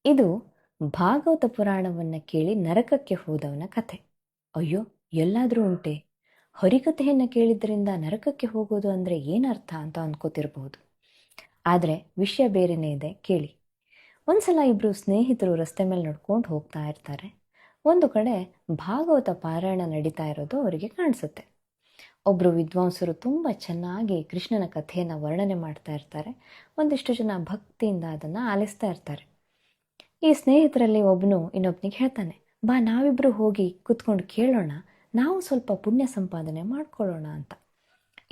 ಇದು ಭಾಗವತ ಪುರಾಣವನ್ನು ಕೇಳಿ ನರಕಕ್ಕೆ ಹೋದವನ ಕಥೆ. ಅಯ್ಯೋ, ಎಲ್ಲಾದರೂ ಉಂಟೆ? ಹರಿಕಥೆಯನ್ನು ಕೇಳಿದ್ರಿಂದ ನರಕಕ್ಕೆ ಹೋಗೋದು ಅಂದರೆ ಏನರ್ಥ ಅಂತ ಅಂದ್ಕೋತಿರಬಹುದು. ಆದರೆ ವಿಷಯ ಬೇರೆಯೇ ಇದೆ, ಕೇಳಿ. ಒಂದ್ಸಲ ಇಬ್ಬರು ಸ್ನೇಹಿತರು ರಸ್ತೆ ಮೇಲೆ ನಡ್ಕೊಂಡು ಹೋಗ್ತಾ ಇರ್ತಾರೆ. ಒಂದು ಕಡೆ ಭಾಗವತ ಪಾರಾಯಣ ನಡೀತಾ ಇರೋದು ಅವರಿಗೆ ಕಾಣಿಸುತ್ತೆ. ಒಬ್ಬರು ವಿದ್ವಾಂಸರು ತುಂಬ ಚೆನ್ನಾಗಿ ಕೃಷ್ಣನ ಕಥೆಯನ್ನು ವರ್ಣನೆ ಮಾಡ್ತಾ ಇರ್ತಾರೆ. ಒಂದಿಷ್ಟು ಜನ ಭಕ್ತಿಯಿಂದ ಅದನ್ನು ಆಲಿಸ್ತಾ ಇರ್ತಾರೆ. ಈ ಸ್ನೇಹಿತರಲ್ಲಿ ಒಬ್ಬನು ಇನ್ನೊಬ್ಬನಿಗೆ ಹೇಳ್ತಾನೆ, ಬಾ ನಾವಿಬ್ಬರು ಹೋಗಿ ಕೂತ್ಕೊಂಡು ಕೇಳೋಣ, ನಾವು ಸ್ವಲ್ಪ ಪುಣ್ಯ ಸಂಪಾದನೆ ಮಾಡ್ಕೊಳ್ಳೋಣ ಅಂತ.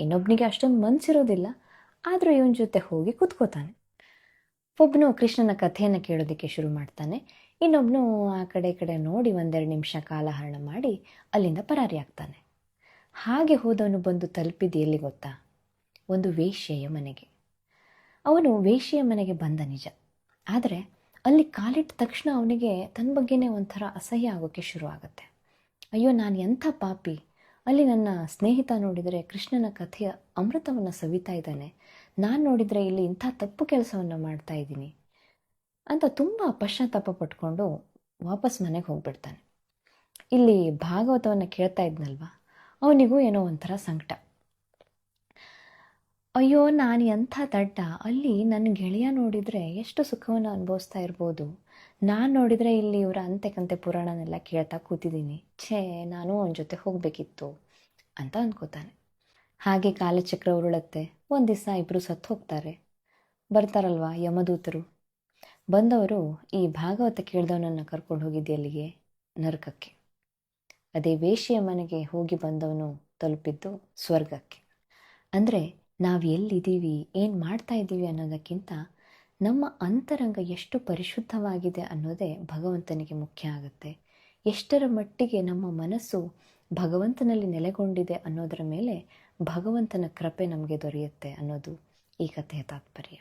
ಇನ್ನೊಬ್ಬನಿಗೆ ಅಷ್ಟೊಂದು ಮನಸ್ಸಿರೋದಿಲ್ಲ, ಆದರೂ ಇವನ ಜೊತೆ ಹೋಗಿ ಕೂತ್ಕೋತಾನೆ. ಒಬ್ಬನು ಕೃಷ್ಣನ ಕಥೆಯನ್ನು ಕೇಳೋದಕ್ಕೆ ಶುರು ಮಾಡ್ತಾನೆ. ಇನ್ನೊಬ್ಬನು ಆ ಕಡೆ ಈ ಕಡೆ ನೋಡಿ ಒಂದೆರಡು ನಿಮಿಷ ಕಾಲಹರಣ ಮಾಡಿ ಅಲ್ಲಿಂದ ಪರಾರಿ ಆಗ್ತಾನೆ. ಹಾಗೆ ಹೋದವನು ಬಂದು ತಲುಪಿದ್ದು ಎಲ್ಲಿ ಗೊತ್ತಾ? ಒಂದು ವೇಶ್ಯೆಯ ಮನೆಗೆ. ಅವನು ವೇಶ್ಯೆಯ ಮನೆಗೆ ಬಂದ ನಿಜ, ಆದರೆ ಅಲ್ಲಿ ಕಾಲಿಟ್ಟ ತಕ್ಷಣ ಅವನಿಗೆ ತನ್ನ ಬಗ್ಗೆನೇ ಒಂಥರ ಅಸಹ್ಯ ಆಗೋಕ್ಕೆ ಶುರು ಆಗುತ್ತೆ. ಅಯ್ಯೋ, ನಾನು ಎಂಥ ಪಾಪಿ! ಅಲ್ಲಿ ನನ್ನ ಸ್ನೇಹಿತ ನೋಡಿದರೆ ಕೃಷ್ಣನ ಕಥೆಯ ಅಮೃತವನ್ನು ಸವಿತಾ ಇದ್ದಾನೆ, ನಾನು ನೋಡಿದರೆ ಇಲ್ಲಿ ಇಂಥ ತಪ್ಪು ಕೆಲಸವನ್ನು ಮಾಡ್ತಾ ಇದ್ದೀನಿ ಅಂತ ತುಂಬ ಪಶ್ಚಾತ್ತಾಪ ಪಟ್ಕೊಂಡು ವಾಪಸ್ ಮನೆಗೆ ಹೋಗ್ಬಿಡ್ತಾನೆ. ಇಲ್ಲಿ ಭಾಗವತವನ್ನು ಕೇಳ್ತಾ ಇದ್ನಲ್ವ, ಅವನಿಗೂ ಏನೋ ಒಂಥರ ಸಂಕಟ. ಅಯ್ಯೋ, ನಾನು ಎಂಥ ದಡ್ಡ! ಅಲ್ಲಿ ನನ್ನ ಗೆಳೆಯ ನೋಡಿದರೆ ಎಷ್ಟು ಸುಖವನ್ನು ಅನುಭವಿಸ್ತಾ ಇರ್ಬೋದು, ನಾನು ನೋಡಿದರೆ ಇಲ್ಲಿ ಇವರ ಅಂತೆ ಪುರಾಣನೆಲ್ಲ ಕೇಳ್ತಾ ಕೂತಿದ್ದೀನಿ. ಛೇ, ನಾನು ಅವನ ಜೊತೆ ಹೋಗಬೇಕಿತ್ತು ಅಂತ ಅಂದ್ಕೋತಾನೆ. ಹಾಗೆ ಕಾಲಚಕ್ರ ಉರುಳತ್ತೆ. ಒಂದು ದಿವಸ ಇಬ್ಬರು ಸತ್ತು ಹೋಗ್ತಾರೆ. ಬರ್ತಾರಲ್ವ ಯಮದೂತರು. ಬಂದವರು ಈ ಭಾಗವತ ಕೇಳಿದವನನ್ನು ಕರ್ಕೊಂಡು ಹೋಗಿದ್ದು ಎಲ್ಲಿಗೆ? ನರಕಕ್ಕೆ. ಅದೇ ವೇಶ್ಯೆಯ ಮನೆಗೆ ಹೋಗಿ ಬಂದವನು ತಲುಪಿದ್ದು ಸ್ವರ್ಗಕ್ಕೆ. ಅಂದರೆ ನಾವು ಎಲ್ಲಿದ್ದೀವಿ, ಏನು ಮಾಡ್ತಾ ಇದ್ದೀವಿ ಅನ್ನೋದಕ್ಕಿಂತ ನಮ್ಮ ಅಂತರಂಗ ಎಷ್ಟು ಪರಿಶುದ್ಧವಾಗಿದೆ ಅನ್ನೋದೇ ಭಗವಂತನಿಗೆ ಮುಖ್ಯ ಆಗುತ್ತೆ. ಎಷ್ಟರ ಮಟ್ಟಿಗೆ ನಮ್ಮ ಮನಸ್ಸು ಭಗವಂತನಲ್ಲಿ ನೆಲೆಗೊಂಡಿದೆ ಅನ್ನೋದರ ಮೇಲೆ ಭಗವಂತನ ಕೃಪೆ ನಮಗೆ ದೊರೆಯುತ್ತೆ ಅನ್ನೋದು ಈ ಕಥೆಯ ತಾತ್ಪರ್ಯ.